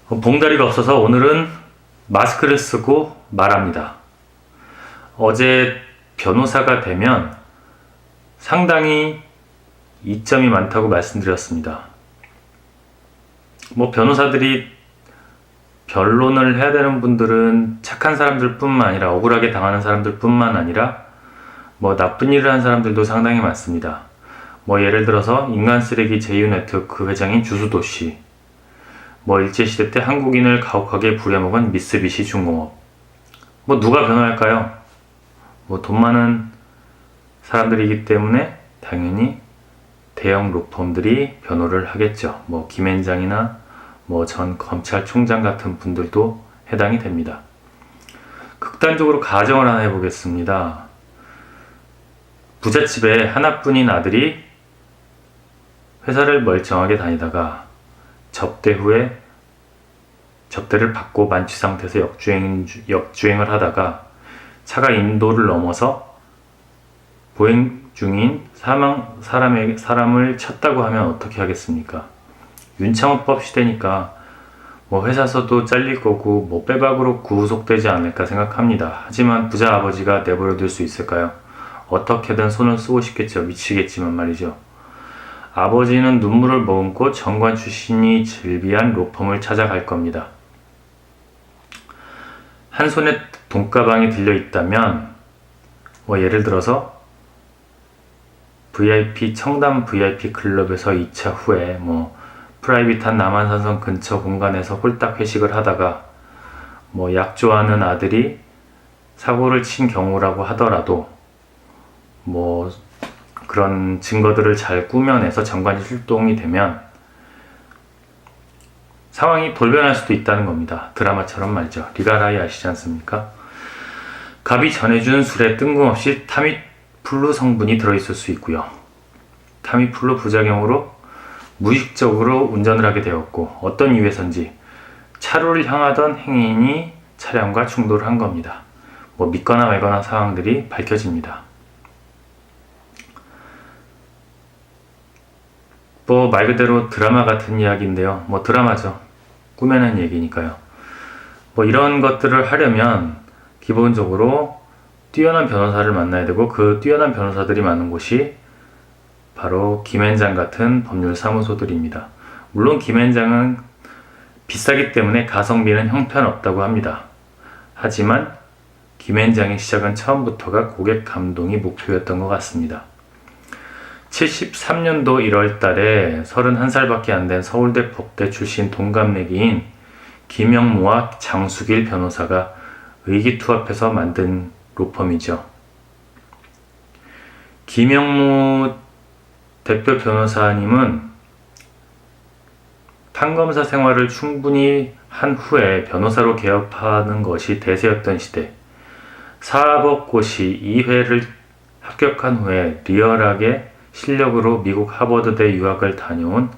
봉다리가 없어서 오늘은 마스크를 쓰고 말합니다. 어제 변호사가 되면 상당히 이점이 많다고 말씀드렸습니다. 변호사들이 변론을 해야 되는 분들은 착한 사람들 뿐만 아니라 억울하게 당하는 사람들 뿐만 아니라 나쁜 일을 한 사람들도 상당히 많습니다. 예를 들어서 인간 쓰레기 제휴네트워크 회장인 주수도 씨, 일제시대 때 한국인을 가혹하게 부려먹은 미쓰비시 중공업. 누가 변호할까요? 돈 많은 사람들이기 때문에 당연히 대형 로펌들이 변호를 하겠죠. 김앤장이나 전 검찰총장 같은 분들도 해당이 됩니다. 극단적으로 가정을 하나 해보겠습니다. 부잣집에 하나뿐인 아들이 회사를 멀쩡하게 다니다가 접대 후에 접대를 받고 만취 상태에서 역주행을 하다가 차가 인도를 넘어서 보행 중인 사람을 쳤다고 하면 어떻게 하겠습니까? 윤창호법 시대니까 회사에서도 잘릴 거고 빼박으로 구속되지 않을까 생각합니다. 하지만 부자 아버지가 내버려둘 수 있을까요? 어떻게든 손을 쓰고 싶겠죠. 미치겠지만 말이죠. 아버지는 눈물을 머금고 정관 출신이 즐비한 로펌을 찾아갈 겁니다. 한 손에 돈가방이 들려 있다면 예를 들어서 청담 VIP 클럽에서 2차 후에 프라이빗한 남한산성 근처 공간에서 홀딱 회식을 하다가 약 좋아하는 아들이 사고를 친 경우라고 하더라도 그런 증거들을 잘 꾸며내서 정관이 출동이 되면 상황이 돌변할 수도 있다는 겁니다. 드라마처럼 말이죠. 리가라이 아시지 않습니까? 갑이 전해준 술에 뜬금없이 타미플루 성분이 들어있을 수 있고요. 타미플루 부작용으로 무의식적으로 운전을 하게 되었고 어떤 이유에선지 차로를 향하던 행인이 차량과 충돌을 한 겁니다. 믿거나 말거나 상황들이 밝혀집니다. 말 그대로 드라마 같은 이야기인데요. 드라마죠. 꾸며낸 얘기니까요. 이런 것들을 하려면 기본적으로 뛰어난 변호사를 만나야 되고 그 뛰어난 변호사들이 많은 곳이 바로 김앤장 같은 법률사무소들입니다. 물론 김앤장은 비싸기 때문에 가성비는 형편없다고 합니다. 하지만 김앤장의 시작은 처음부터가 고객 감동이 목표였던 것 같습니다. 73년도 1월 달에 31살밖에 안 된 서울대 법대 출신 동갑내기인 김영무와 장수길 변호사가 의기투합해서 만든 로펌이죠. 김영무 대표 변호사님은 판검사 생활을 충분히 한 후에 변호사로 개업하는 것이 대세였던 시대, 사법고시 2회를 합격한 후에 리얼하게 실력으로 미국 하버드대 유학을 다녀온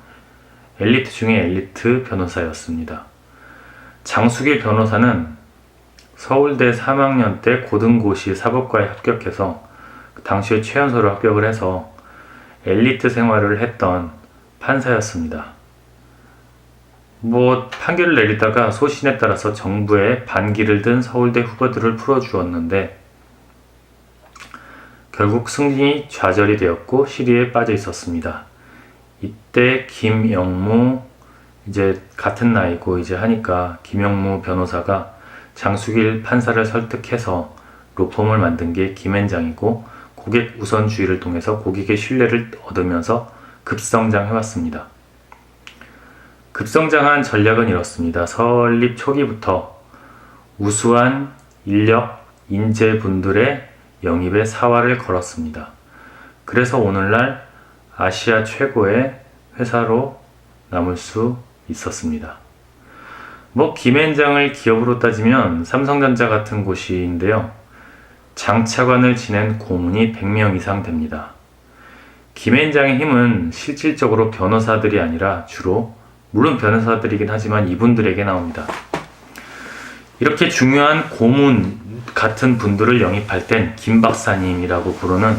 엘리트 중의 엘리트 변호사였습니다. 장수길 변호사는 서울대 3학년 때 고등고시 사법과에 합격해서 당시에 최연소로 합격을 해서 엘리트 생활을 했던 판사였습니다. 판결을 내리다가 소신에 따라서 정부에 반기를 든 서울대 후보들을 풀어주었는데 결국 승진이 좌절이 되었고 실의에 빠져 있었습니다. 이때 김영무 같은 나이고 하니까 김영무 변호사가 장수길 판사를 설득해서 로펌을 만든 게 김앤장이고 고객 우선주의를 통해서 고객의 신뢰를 얻으면서 급성장해왔습니다. 급성장한 전략은 이렇습니다. 설립 초기부터 우수한 인력, 인재분들의 영입에 사활을 걸었습니다. 그래서 오늘날 아시아 최고의 회사로 남을 수 있었습니다. 김앤장을 기업으로 따지면 삼성전자 같은 곳인데요. 장차관을 지낸 고문이 100명 이상 됩니다. 김앤장의 힘은 실질적으로 변호사들이 아니라 주로 물론 변호사들이긴 하지만 이분들에게 나옵니다. 이렇게 중요한 고문 같은 분들을 영입할 땐 김박사님이라고 부르는,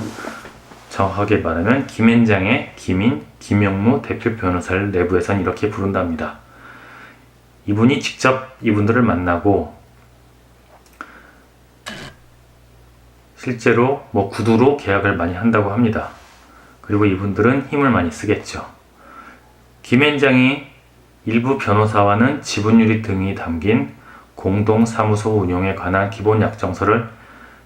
정확하게 말하면 김앤장의 김영무 대표 변호사를 내부에선 이렇게 부른답니다. 이분이 직접 이분들을 만나고 실제로 구두로 계약을 많이 한다고 합니다. 그리고 이분들은 힘을 많이 쓰겠죠. 김앤장이 일부 변호사와는 지분유리 등이 담긴 공동사무소 운용에 관한 기본 약정서를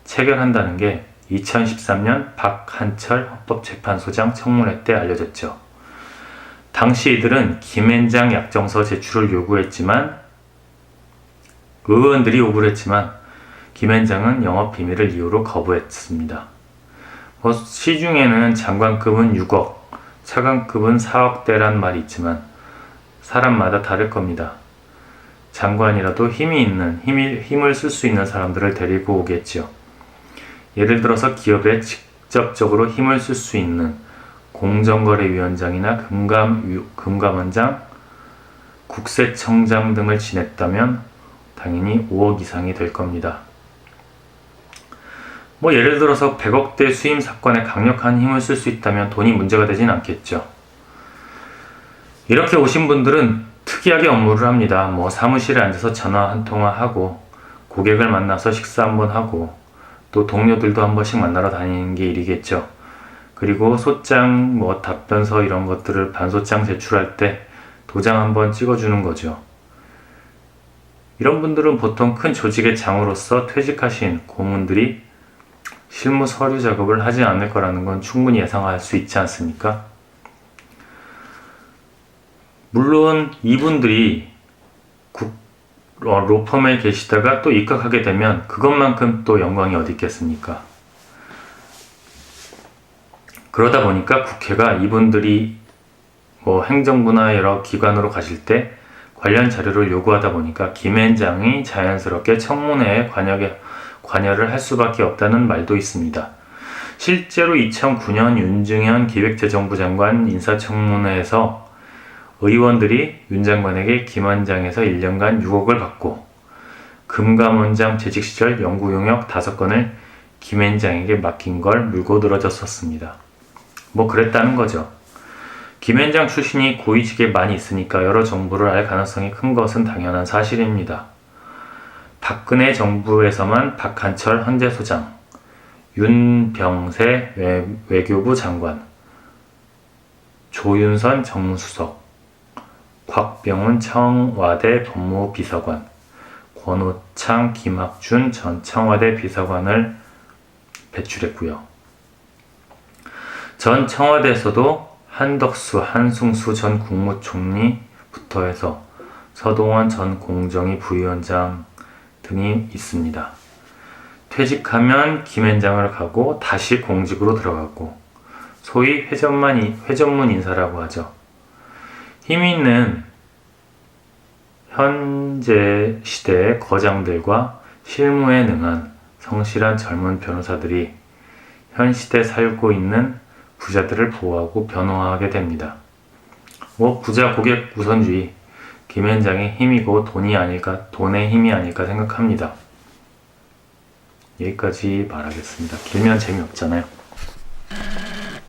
체결한다는 게 2013년 박한철 헌법재판소장 청문회 때 알려졌죠. 당시 이들은 김앤장 약정서 제출을 요구했지만 의원들이 요구를 했지만 김앤장은 영업비밀을 이유로 거부했습니다. 시중에는 장관급은 6억, 차관급은 4억대란 말이 있지만 사람마다 다를 겁니다. 장관이라도 힘을 쓸 수 있는 사람들을 데리고 오겠지요. 예를 들어서 기업에 직접적으로 힘을 쓸 수 있는 공정거래위원장이나 금감원장, 국세청장 등을 지냈다면 당연히 5억 이상이 될 겁니다. 예를 들어서 100억대 수임 사건에 강력한 힘을 쓸 수 있다면 돈이 문제가 되진 않겠죠. 이렇게 오신 분들은 특이하게 업무를 합니다. 사무실에 앉아서 전화 한 통화하고 고객을 만나서 식사 한번 하고 또 동료들도 한 번씩 만나러 다니는 게 일이겠죠. 그리고 소장, 답변서 이런 것들을 반소장 제출할 때 도장 한번 찍어주는 거죠. 이런 분들은 보통 큰 조직의 장으로서 퇴직하신 고문들이 실무 서류 작업을 하지 않을 거라는 건 충분히 예상할 수 있지 않습니까? 물론 이분들이 로펌에 계시다가 또 입각하게 되면 그것만큼 또 영광이 어디 있겠습니까? 그러다 보니까 국회가 이분들이 행정부나 여러 기관으로 가실 때 관련 자료를 요구하다 보니까 김앤장이 자연스럽게 청문회에 관여를 할 수밖에 없다는 말도 있습니다. 실제로 2009년 윤중현 기획재정부 장관 인사청문회에서 의원들이 윤 장관에게 김앤장에서 1년간 6억을 받고 금감원장 재직 시절 연구 용역 5건을 김앤장에게 맡긴 걸 물고 늘어졌었습니다. 그랬다는 거죠. 김앤장 출신이 고위직에 많이 있으니까 여러 정보를 알 가능성이 큰 것은 당연한 사실입니다. 박근혜 정부에서만 박한철 헌재소장, 윤병세 외교부 장관, 조윤선 정무수석, 곽병훈 청와대 법무비서관, 권오창, 김학준 전 청와대 비서관을 배출했고요. 전 청와대에서도 한덕수, 한승수 전 국무총리부터 해서 서동원 전 공정위 부위원장 등이 있습니다. 퇴직하면 김앤장을 가고 다시 공직으로 들어가고 소위 회전문 인사라고 하죠. 힘이 있는 현재 시대의 거장들과 실무에 능한 성실한 젊은 변호사들이 현 시대에 살고 있는 부자들을 보호하고 변호하게 됩니다. 부자 고객 우선주의, 김앤장의 힘이고 돈의 힘이 아닐까 생각합니다. 여기까지 말하겠습니다. 길면 재미없잖아요.